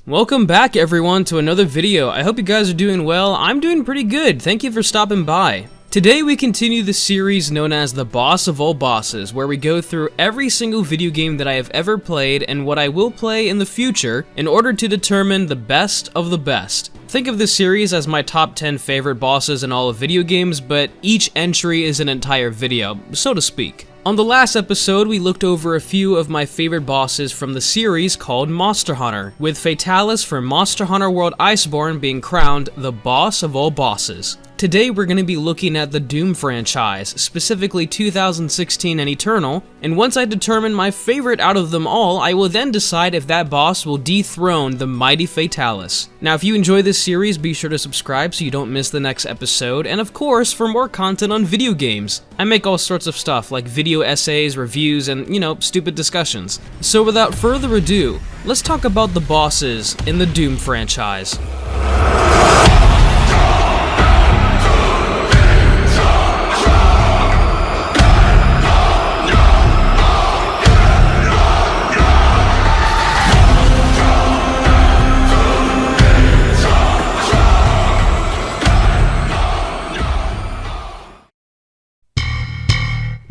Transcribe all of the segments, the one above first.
Welcome back everyone to another video. I hope you guys are doing well. I'm doing pretty good. Thank you for stopping by. Today we continue the series known as the Boss of all bosses, where we go through every single video game that I have ever played and what I will play in the future in order to determine the best of the best. Think of this series as my top 10 favorite bosses in all of video games, but each entry is an entire video, so to speak. On the last episode, we looked over a few of my favorite bosses from the series called Monster Hunter, with Fatalis from Monster Hunter World Iceborne being crowned the boss of all bosses. Today we're going to be looking at the Doom franchise, specifically 2016 and Eternal, and once I determine my favorite out of them all, I will then decide if that boss will dethrone the mighty Fatalis. Now if you enjoy this series, be sure to subscribe so you don't miss the next episode, and of course, for more content on video games. I make all sorts of stuff, like video essays, reviews, and, stupid discussions. So without further ado, let's talk about the bosses in the Doom franchise.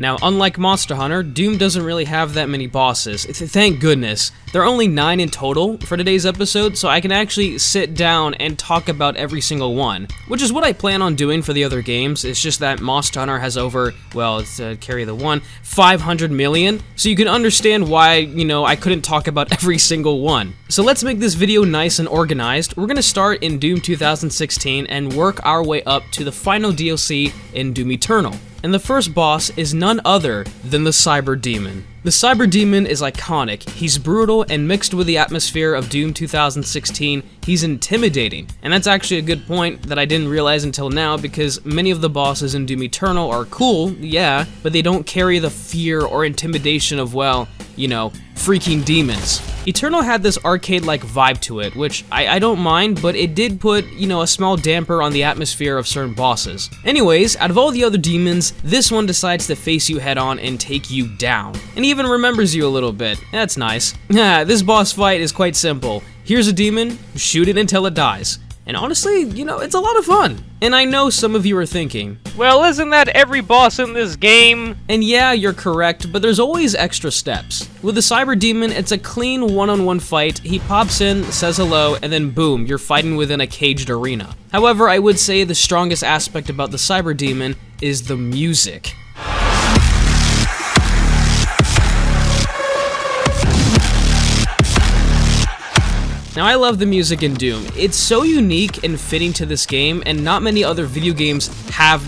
Now, unlike Monster Hunter, Doom doesn't really have that many bosses. Thank goodness. There are only 9 in total for today's episode, so I can actually sit down and talk about every single one, which is what I plan on doing for the other games. It's just that Monster Hunter has over, well, it's carry the one, 500 million, so you can understand why, I couldn't talk about every single one. So let's make this video nice and organized. We're gonna start in Doom 2016 and work our way up to the final DLC in Doom Eternal. And the first boss is none other than the Cyber Demon. The Cyber Demon is iconic. He's brutal, and mixed with the atmosphere of Doom 2016, he's intimidating. And that's actually a good point that I didn't realize until now, because many of the bosses in Doom Eternal are cool, yeah, but they don't carry the fear or intimidation of, well, freaking demons. Eternal had this arcade-like vibe to it, which I don't mind, but it did put, a small damper on the atmosphere of certain bosses. Anyways, out of all the other demons, this one decides to face you head-on and take you down. And even remembers you a little bit. That's nice. This boss fight is quite simple. Here's a demon, shoot it until it dies. And honestly, it's a lot of fun. And I know some of you are thinking, well, isn't that every boss in this game? And yeah, you're correct, but there's always extra steps. With the Cyber Demon, it's a clean one-on-one fight. He pops in, says hello, and then boom, you're fighting within a caged arena. However, I would say the strongest aspect about the Cyber Demon is the music. Now, I love the music in Doom. It's so unique and fitting to this game, and not many other video games have,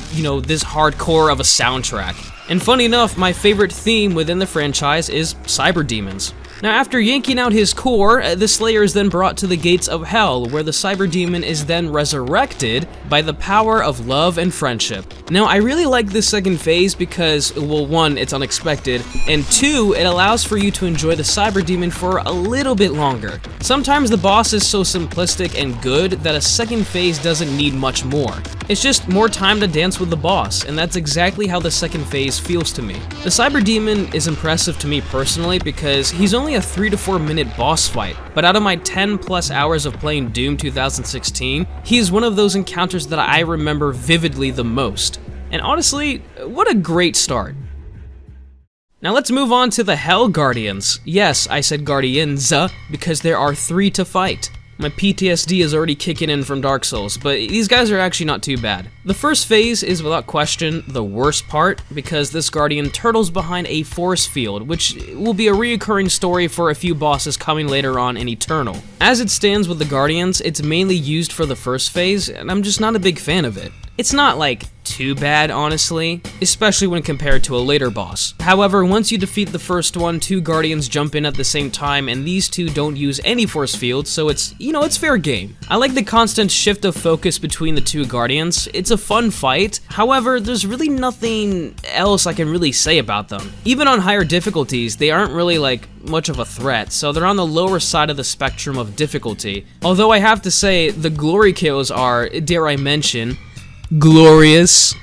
this hardcore of a soundtrack. And funny enough, my favorite theme within the franchise is Cyber Demons. Now, after yanking out his core, the Slayer is then brought to the gates of hell, where the Cyber Demon is then resurrected by the power of love and friendship. Now, I really like this second phase because, well, 1, it's unexpected, and 2, it allows for you to enjoy the Cyber Demon for a little bit longer. Sometimes the boss is so simplistic and good that a second phase doesn't need much more. It's just more time to dance with the boss, and that's exactly how the second phase feels to me. The Cyber Demon is impressive to me personally because he's only a 3 to 4 minute boss fight, but out of my 10 plus hours of playing Doom 2016, he is one of those encounters that I remember vividly the most. And honestly, what a great start. Now let's move on to the Hell Guardians. Yes, I said Guardians, because there are 3 to fight. My PTSD is already kicking in from Dark Souls, but these guys are actually not too bad. The first phase is without question the worst part, because this Guardian turtles behind a force field, which will be a reoccurring story for a few bosses coming later on in Eternal. As it stands with the Guardians, it's mainly used for the first phase, and I'm just not a big fan of it. It's not, too bad, honestly, especially when compared to a later boss. However, once you defeat the first one, 2 Guardians jump in at the same time, and these 2 don't use any force fields, so it's, it's fair game. I like the constant shift of focus between the 2 Guardians. It's a fun fight. However, there's really nothing else I can really say about them. Even on higher difficulties, they aren't really, much of a threat, so they're on the lower side of the spectrum of difficulty. Although I have to say, the glory kills are, dare I mention, glorious.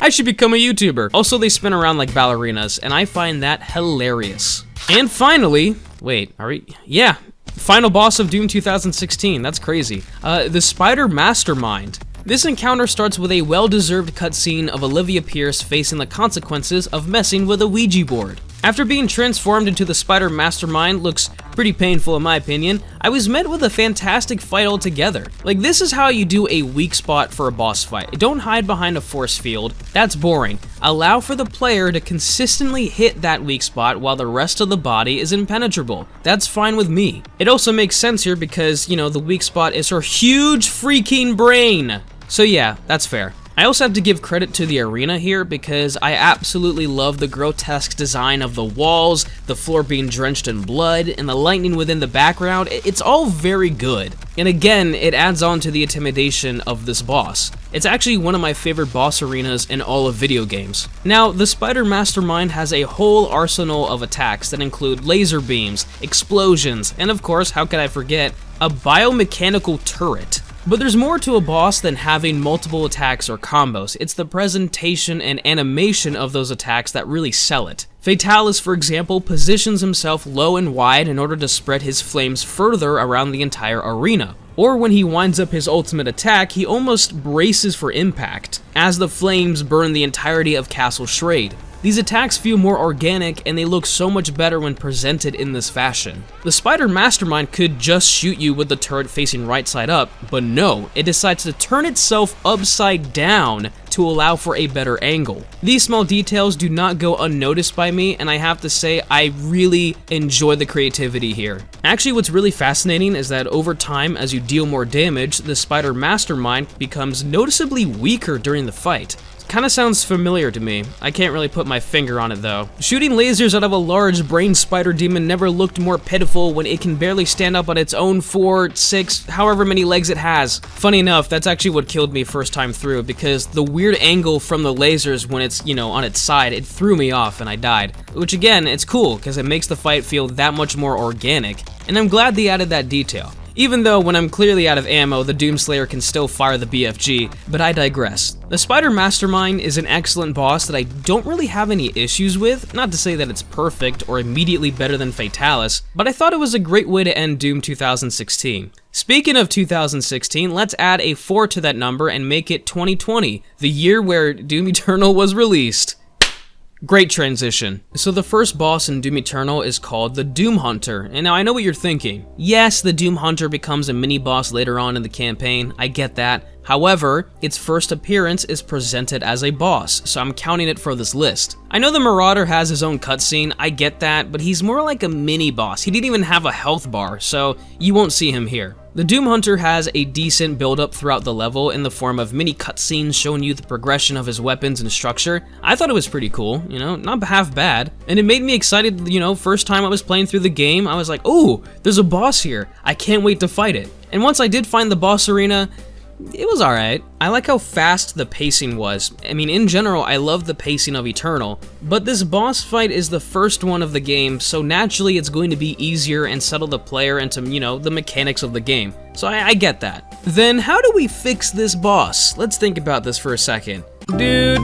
I should become a YouTuber. Also, they spin around like ballerinas, and I find that hilarious. And finally, wait, are we? Yeah. Final boss of Doom 2016, that's crazy. The Spider Mastermind. This encounter starts with a well-deserved cutscene of Olivia Pierce facing the consequences of messing with a Ouija board. After being transformed into the Spider Mastermind, looks pretty painful in my opinion, I was met with a fantastic fight altogether. Like, this is how you do a weak spot for a boss fight. Don't hide behind a force field, that's boring. Allow for the player to consistently hit that weak spot while the rest of the body is impenetrable. That's fine with me. It also makes sense here because, you know, the weak spot is her huge freaking brain. So yeah, that's fair. I also have to give credit to the arena here because I absolutely love the grotesque design of the walls, the floor being drenched in blood, and the lightning within the background. It's all very good. And again, it adds on to the intimidation of this boss. It's actually one of my favorite boss arenas in all of video games. Now, the Spider Mastermind has a whole arsenal of attacks that include laser beams, explosions, and of course, how could I forget, a biomechanical turret. But there's more to a boss than having multiple attacks or combos. It's the presentation and animation of those attacks that really sell it. Fatalis, for example, positions himself low and wide in order to spread his flames further around the entire arena. Or when he winds up his ultimate attack, he almost braces for impact, as the flames burn the entirety of Castle Schrade. These attacks feel more organic and they look so much better when presented in this fashion. The Spider Mastermind could just shoot you with the turret facing right side up, but no, it decides to turn itself upside down to allow for a better angle. These small details do not go unnoticed by me, and I have to say I really enjoy the creativity here. Actually, what's really fascinating is that over time, as you deal more damage, the Spider Mastermind becomes noticeably weaker during the fight. Kinda sounds familiar to me. I can't really put my finger on it though. Shooting lasers out of a large brain spider demon never looked more pitiful when it can barely stand up on its own 4, 6, however many legs it has. Funny enough, that's actually what killed me first time through, because the weird angle from the lasers when it's, you know, on its side, it threw me off and I died. Which again, it's cool, because it makes the fight feel that much more organic, and I'm glad they added that detail. Even though when I'm clearly out of ammo, the Doomslayer can still fire the BFG, but I digress. The Spider Mastermind is an excellent boss that I don't really have any issues with, not to say that it's perfect or immediately better than Fatalis, but I thought it was a great way to end Doom 2016. Speaking of 2016, let's add a 4 to that number and make it 2020, the year where Doom Eternal was released. Great transition. So the first boss in Doom Eternal is called the Doomhunter, and now I know what you're thinking. Yes, the Doomhunter becomes a mini-boss later on in the campaign, I get that. However, its first appearance is presented as a boss, so I'm counting it for this list. I know the Marauder has his own cutscene, I get that, but he's more like a mini-boss. He didn't even have a health bar, so you won't see him here. The Doomhunter has a decent build-up throughout the level in the form of mini cutscenes showing you the progression of his weapons and structure. I thought it was pretty cool, you know, not half bad. And it made me excited, you know, first time I was playing through the game, I was like, oh, there's a boss here. I can't wait to fight it. And once I did find the boss arena, it was alright. I like how fast the pacing was. I mean, in general, I love the pacing of Eternal, but this boss fight is the first one of the game, so naturally it's going to be easier and settle the player into, you know, the mechanics of the game. So I get that. Then how do we fix this boss? Let's think about this for a second. I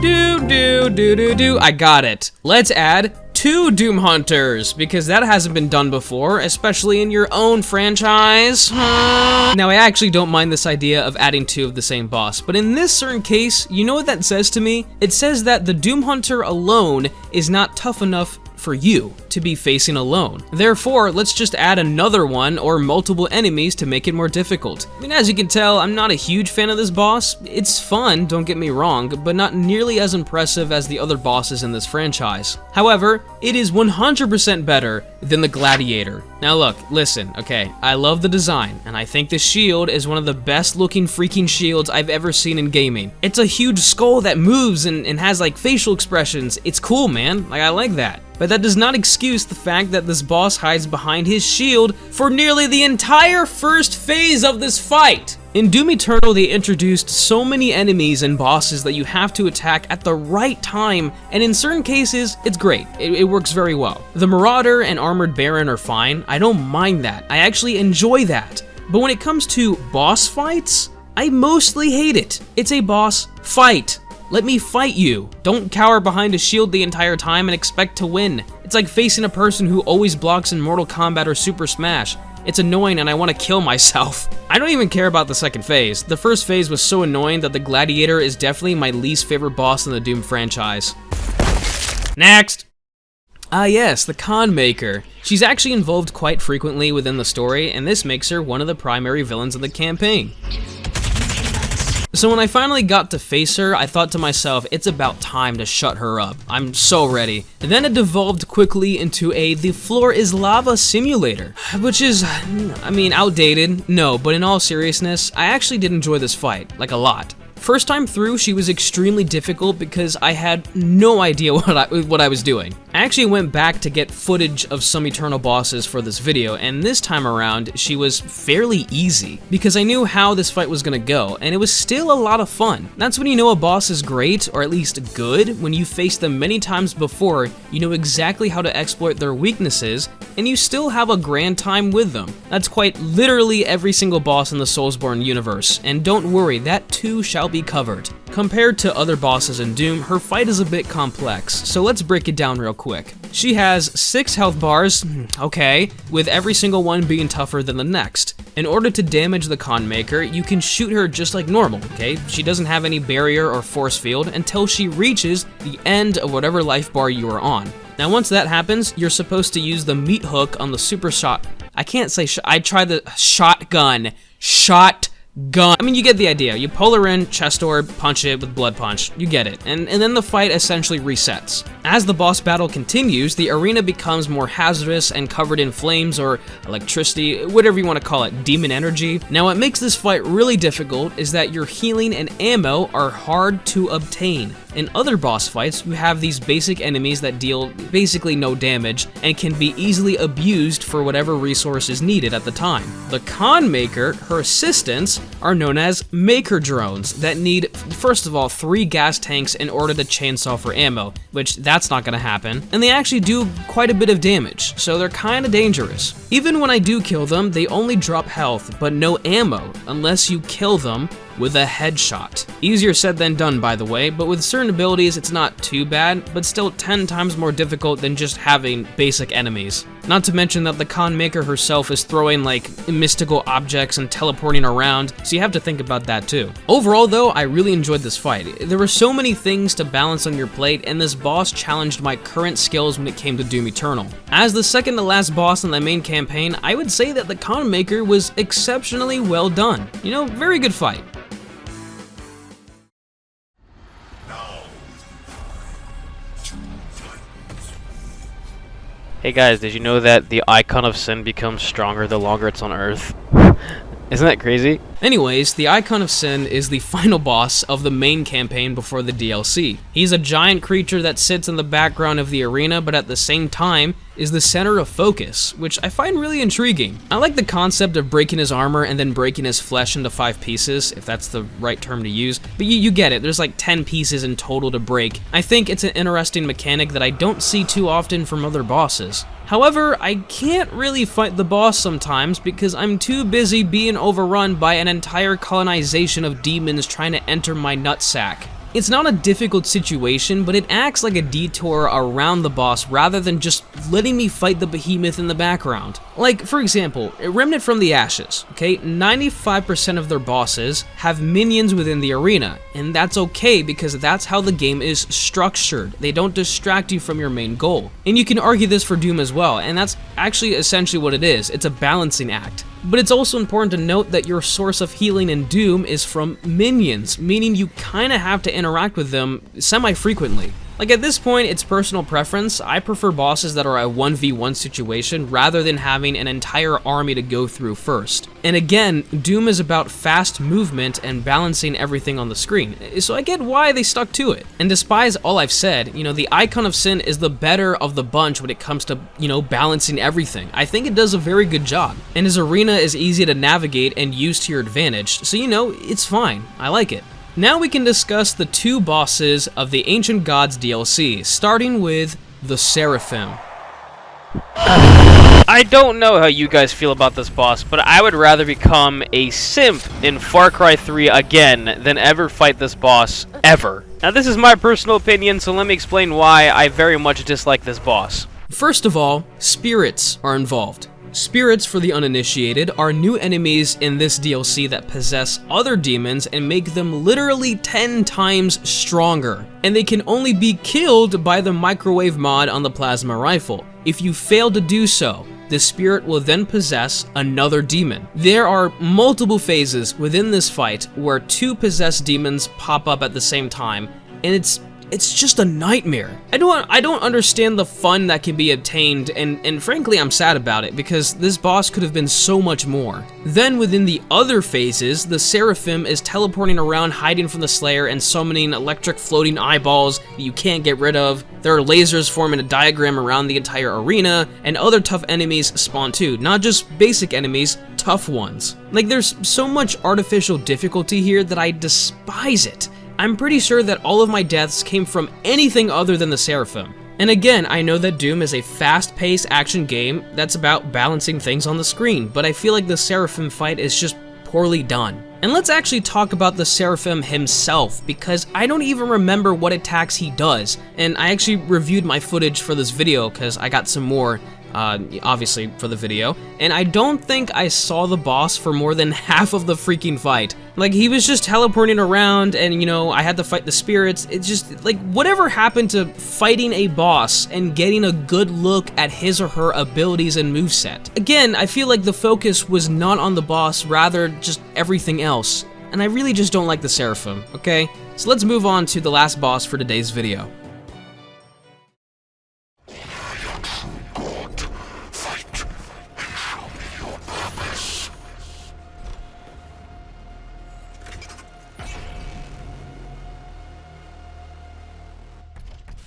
got it. Let's add 2 Doomhunters, because that hasn't been done before, especially in your own franchise. Now, I actually don't mind this idea of adding 2 of the same boss, but in this certain case, you know what that says to me? It says that the Doomhunter alone is not tough enough for you to be facing alone. Therefore, let's just add another one or multiple enemies to make it more difficult. I mean, as you can tell, I'm not a huge fan of this boss. It's fun, don't get me wrong, but not nearly as impressive as the other bosses in this franchise. However, it is 100% better than the Gladiator. Now look, listen, okay, I love the design, and I think the shield is one of the best looking freaking shields I've ever seen in gaming. It's a huge skull that moves and has like facial expressions. It's cool, man, like I like that. But that does not excuse the fact that this boss hides behind his shield for nearly the entire first phase of this fight. In Doom Eternal, they introduced so many enemies and bosses that you have to attack at the right time, and in certain cases, it's great. It works very well. The Marauder and Armored Baron are fine. I don't mind that. I actually enjoy that. But when it comes to boss fights, I mostly hate it. It's a boss fight. Let me fight you. Don't cower behind a shield the entire time and expect to win. It's like facing a person who always blocks in Mortal Kombat or Super Smash. It's annoying and I want to kill myself. I don't even care about the second phase. The first phase was so annoying that the Gladiator is definitely my least favorite boss in the Doom franchise. Next! Ah yes, the Conmaker. She's actually involved quite frequently within the story, and this makes her one of the primary villains of the campaign. So when I finally got to face her, I thought to myself, it's about time to shut her up. I'm so ready. And then it devolved quickly into the floor is lava simulator, which is, I mean, outdated, no, but in all seriousness, I actually did enjoy this fight, like a lot. First time through, she was extremely difficult because I had no idea what I was doing. I actually went back to get footage of some Eternal bosses for this video, and this time around, she was fairly easy because I knew how this fight was gonna go, and it was still a lot of fun. That's when you know a boss is great, or at least good, when you face them many times before, you know exactly how to exploit their weaknesses, and you still have a grand time with them. That's quite literally every single boss in the Soulsborne universe, and don't worry, that too shall be covered. Compared to other bosses in Doom, her fight is a bit complex, so let's break it down real quick. She has 6 health bars, okay, with every single one being tougher than the next. In order to damage the Conmaker, you can shoot her just like normal, okay? She doesn't have any barrier or force field until she reaches the end of whatever life bar you are on. Now once that happens, you're supposed to use the meat hook on the super shot. I can't say I tried the shotgun. I mean, you get the idea. You pull her in, chest orb, punch it with blood punch. You get it. And then the fight essentially resets. As the boss battle continues, the arena becomes more hazardous and covered in flames or electricity, whatever you want to call it, demon energy. Now what makes this fight really difficult is that your healing and ammo are hard to obtain. In other boss fights, you have these basic enemies that deal basically no damage and can be easily abused for whatever resource is needed at the time. The Conmaker, her assistants, are known as Maker drones that need, first of all, 3 gas tanks in order to chainsaw for ammo, which that's not gonna happen, and they actually do quite a bit of damage, so they're kinda dangerous. Even when I do kill them, they only drop health, but no ammo, unless you kill them with a headshot. Easier said than done, by the way, but with certain abilities it's not too bad, but still 10 times more difficult than just having basic enemies. Not to mention that the Conmaker herself is throwing like mystical objects and teleporting around, so you have to think about that too. Overall though, I really enjoyed this fight. There were so many things to balance on your plate, and this boss challenged my current skills when it came to Doom Eternal. As the second to last boss in the main campaign, I would say that the Conmaker was exceptionally well done. You know, very good fight. Hey guys, did you know that the Icon of Sin becomes stronger the longer it's on Earth? Isn't that crazy? Anyways, the Icon of Sin is the final boss of the main campaign before the DLC. He's a giant creature that sits in the background of the arena, but at the same time is the center of focus, which I find really intriguing. I like the concept of breaking his armor and then breaking his flesh into 5 pieces, if that's the right term to use, but you get it, there's like 10 pieces in total to break. I think it's an interesting mechanic that I don't see too often from other bosses. However, I can't really fight the boss sometimes because I'm too busy being overrun by an entire colonization of demons trying to enter my nutsack. It's not a difficult situation, but it acts like a detour around the boss rather than just letting me fight the behemoth in the background. Like, for example, Remnant from the Ashes, okay? 95% of their bosses have minions within the arena, and that's okay because that's how the game is structured. They don't distract you from your main goal. And you can argue this for Doom as well, and that's actually essentially what it is. It's a balancing act. But it's also important to note that your source of healing in Doom is from minions, meaning you kinda have to interact with them semi-frequently. Like at this point, it's personal preference. I prefer bosses that are a 1v1 situation rather than having an entire army to go through first. And again, Doom is about fast movement and balancing everything on the screen, so I get why they stuck to it. And despite all I've said, you know, the Icon of Sin is the better of the bunch when it comes to, you know, balancing everything. I think it does a very good job. And his arena is easy to navigate and use to your advantage, so you know, it's fine. I like it. Now we can discuss the 2 bosses of the Ancient Gods DLC, starting with the Seraphim. I don't know how you guys feel about this boss, but I would rather become a simp in Far Cry 3 again than ever fight this boss, ever. Now this is my personal opinion, so let me explain why I very much dislike this boss. First of all, spirits are involved. Spirits, for the uninitiated, are new enemies in this DLC that possess other demons and make them literally 10 times stronger. And they can only be killed by the microwave mod on the plasma rifle. If you fail to do so, the spirit will then possess another demon. There are multiple phases within this fight where 2 possessed demons pop up at the same time, and it's just a nightmare. I don't understand the fun that can be obtained, and frankly I'm sad about it because this boss could have been so much more. Then within the other phases, the Seraphim is teleporting around, hiding from the Slayer and summoning electric floating eyeballs that you can't get rid of. There are lasers forming a diagram around the entire arena, and other tough enemies spawn too, not just basic enemies, tough ones. Like, there's so much artificial difficulty here that I despise it. I'm pretty sure that all of my deaths came from anything other than the Seraphim. And again, I know that Doom is a fast-paced action game that's about balancing things on the screen, but I feel like the Seraphim fight is just poorly done. And let's actually talk about the Seraphim himself, because I don't even remember what attacks he does. And I actually reviewed my footage for this video because I got some more obviously for the video, and I don't think I saw the boss for more than half of the freaking fight. Like, he was just teleporting around, and you know, I had to fight the spirits. It's just like, whatever happened to fighting a boss and getting a good look at his or her abilities and moveset? Again, I feel like the focus was not on the boss, rather just everything else, and I really just don't like the Seraphim, okay? So let's move on to the last boss for today's video.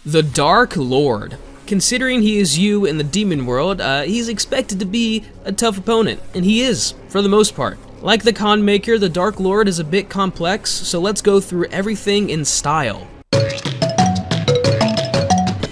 The Dark Lord. Considering he is you in the demon world, he's expected to be a tough opponent, and he is, for the most part. Like the Conmaker, the Dark Lord is a bit complex, so let's go through everything in style.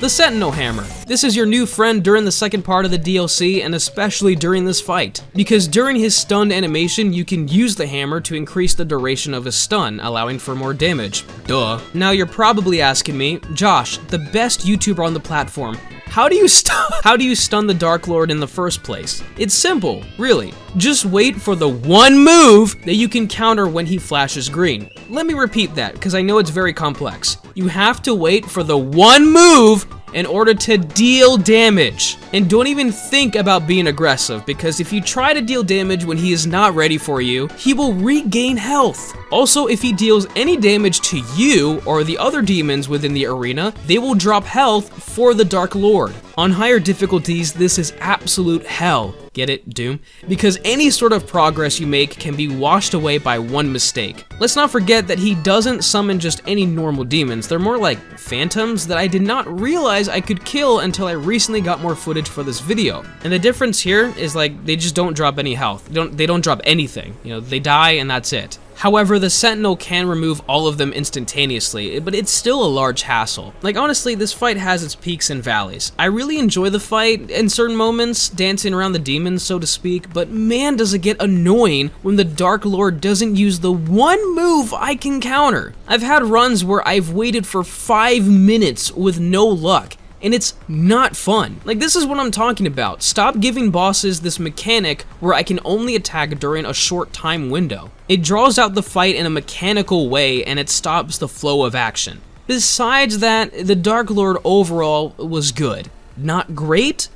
The Sentinel Hammer. This is your new friend during the second part of the DLC, and especially during this fight, because during his stunned animation, you can use the hammer to increase the duration of his stun, allowing for more damage. Duh. Now you're probably asking me, Josh, the best YouTuber on the platform, how do you stun the Dark Lord in the first place? It's simple, really. Just wait for the one move that you can counter when he flashes green. Let me repeat that, because I know it's very complex. You have to wait for the one move in order to deal damage. And don't even think about being aggressive, because if you try to deal damage when he is not ready for you, he will regain health. Also, if he deals any damage to you or the other demons within the arena, they will drop health for the Dark Lord. On higher difficulties, this is absolute hell. Get it, Doom? Because any sort of progress you make can be washed away by one mistake. Let's not forget that he doesn't summon just any normal demons. They're more like phantoms that I did not realize I could kill until I recently got more footage for this video. And the difference here is, like, they just don't drop any health. They don't drop anything. You know, they die and that's it. However, the Sentinel can remove all of them instantaneously, but it's still a large hassle. Like, honestly, this fight has its peaks and valleys. I really enjoy the fight in certain moments, dancing around the demons, so to speak, but man, does it get annoying when the Dark Lord doesn't use the one move I can counter. I've had runs where I've waited for 5 minutes with no luck, and it's not fun. Like, this is what I'm talking about. Stop giving bosses this mechanic where I can only attack during a short time window. It draws out the fight in a mechanical way, and it stops the flow of action. Besides that, the Dark Lord overall was good. Not great,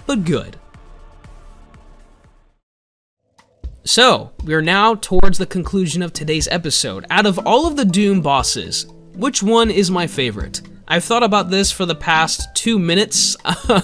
but good. So, we are now towards the conclusion of today's episode. Out of all of the Doom bosses, which one is my favorite? I've thought about this for the past 2 minutes,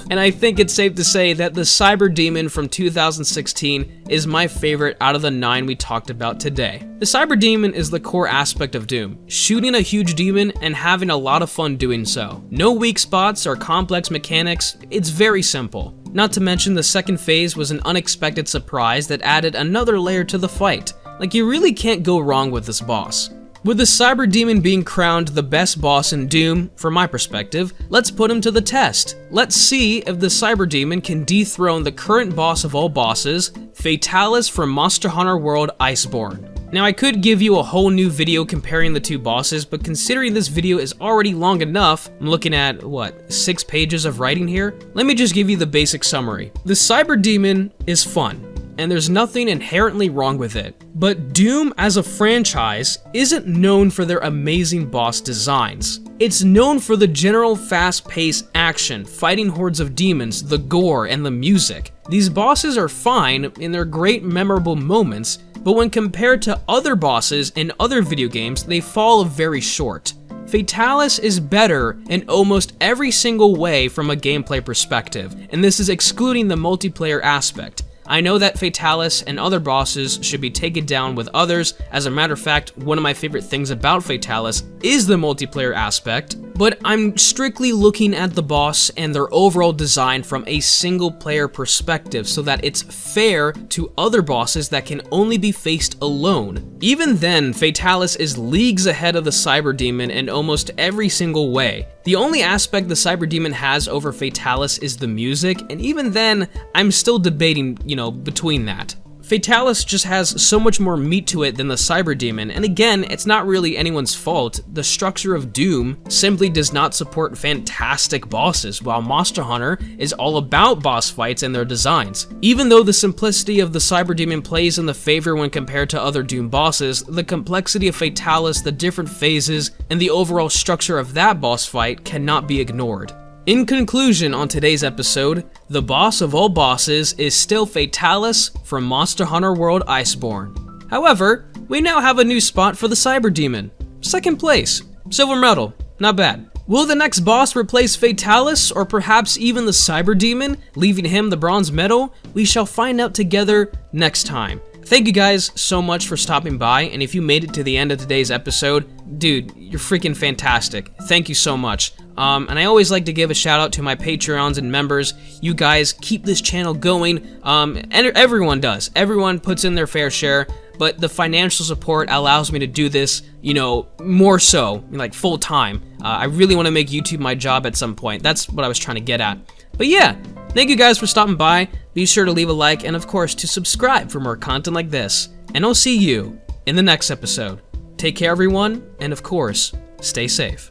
and I think it's safe to say that the Cyber Demon from 2016 is my favorite out of the 9 we talked about today. The Cyber Demon is the core aspect of Doom, shooting a huge demon and having a lot of fun doing so. No weak spots or complex mechanics, it's very simple. Not to mention the second phase was an unexpected surprise that added another layer to the fight. Like, you really can't go wrong with this boss. With the Cyber Demon being crowned the best boss in Doom, from my perspective, let's put him to the test. Let's see if the Cyber Demon can dethrone the current boss of all bosses, Fatalis from Monster Hunter World Iceborne. Now, I could give you a whole new video comparing the two bosses, but considering this video is already long enough, I'm looking at, what, 6 pages of writing here? Let me just give you the basic summary. The Cyber Demon is fun, and there's nothing inherently wrong with it. But Doom as a franchise isn't known for their amazing boss designs. It's known for the general fast-paced action, fighting hordes of demons, the gore, and the music. These bosses are fine in their great memorable moments, but when compared to other bosses in other video games, they fall very short. Fatalis is better in almost every single way from a gameplay perspective, and this is excluding the multiplayer aspect. I know that Fatalis and other bosses should be taken down with others. As a matter of fact, one of my favorite things about Fatalis is the multiplayer aspect, but I'm strictly looking at the boss and their overall design from a single player perspective so that it's fair to other bosses that can only be faced alone. Even then, Fatalis is leagues ahead of the Cyber Demon in almost every single way. The only aspect the Cyber Demon has over Fatalis is the music, and even then, I'm still debating, between that. Fatalis just has so much more meat to it than the Cyber Demon, and again, it's not really anyone's fault. The structure of Doom simply does not support fantastic bosses, while Monster Hunter is all about boss fights and their designs. Even though the simplicity of the Cyber Demon plays in the favor when compared to other Doom bosses, the complexity of Fatalis, the different phases, and the overall structure of that boss fight cannot be ignored. In conclusion on today's episode, the boss of all bosses is still Fatalis from Monster Hunter World Iceborne. However, we now have a new spot for the Cyber Demon. 2nd place, silver medal, not bad. Will the next boss replace Fatalis or perhaps even the Cyber Demon, leaving him the bronze medal? We shall find out together next time. Thank you guys so much for stopping by, and if you made it to the end of today's episode, dude, you're freaking fantastic. Thank you so much. And I always like to give a shout out to my Patreons and members. You guys keep this channel going, and everyone does. Everyone puts in their fair share, but the financial support allows me to do this, more so, like full time. I really want to make YouTube my job at some point. That's what I was trying to get at. But yeah, thank you guys for stopping by. Be sure to leave a like and of course to subscribe for more content like this. And I'll see you in the next episode. Take care everyone, and of course, stay safe.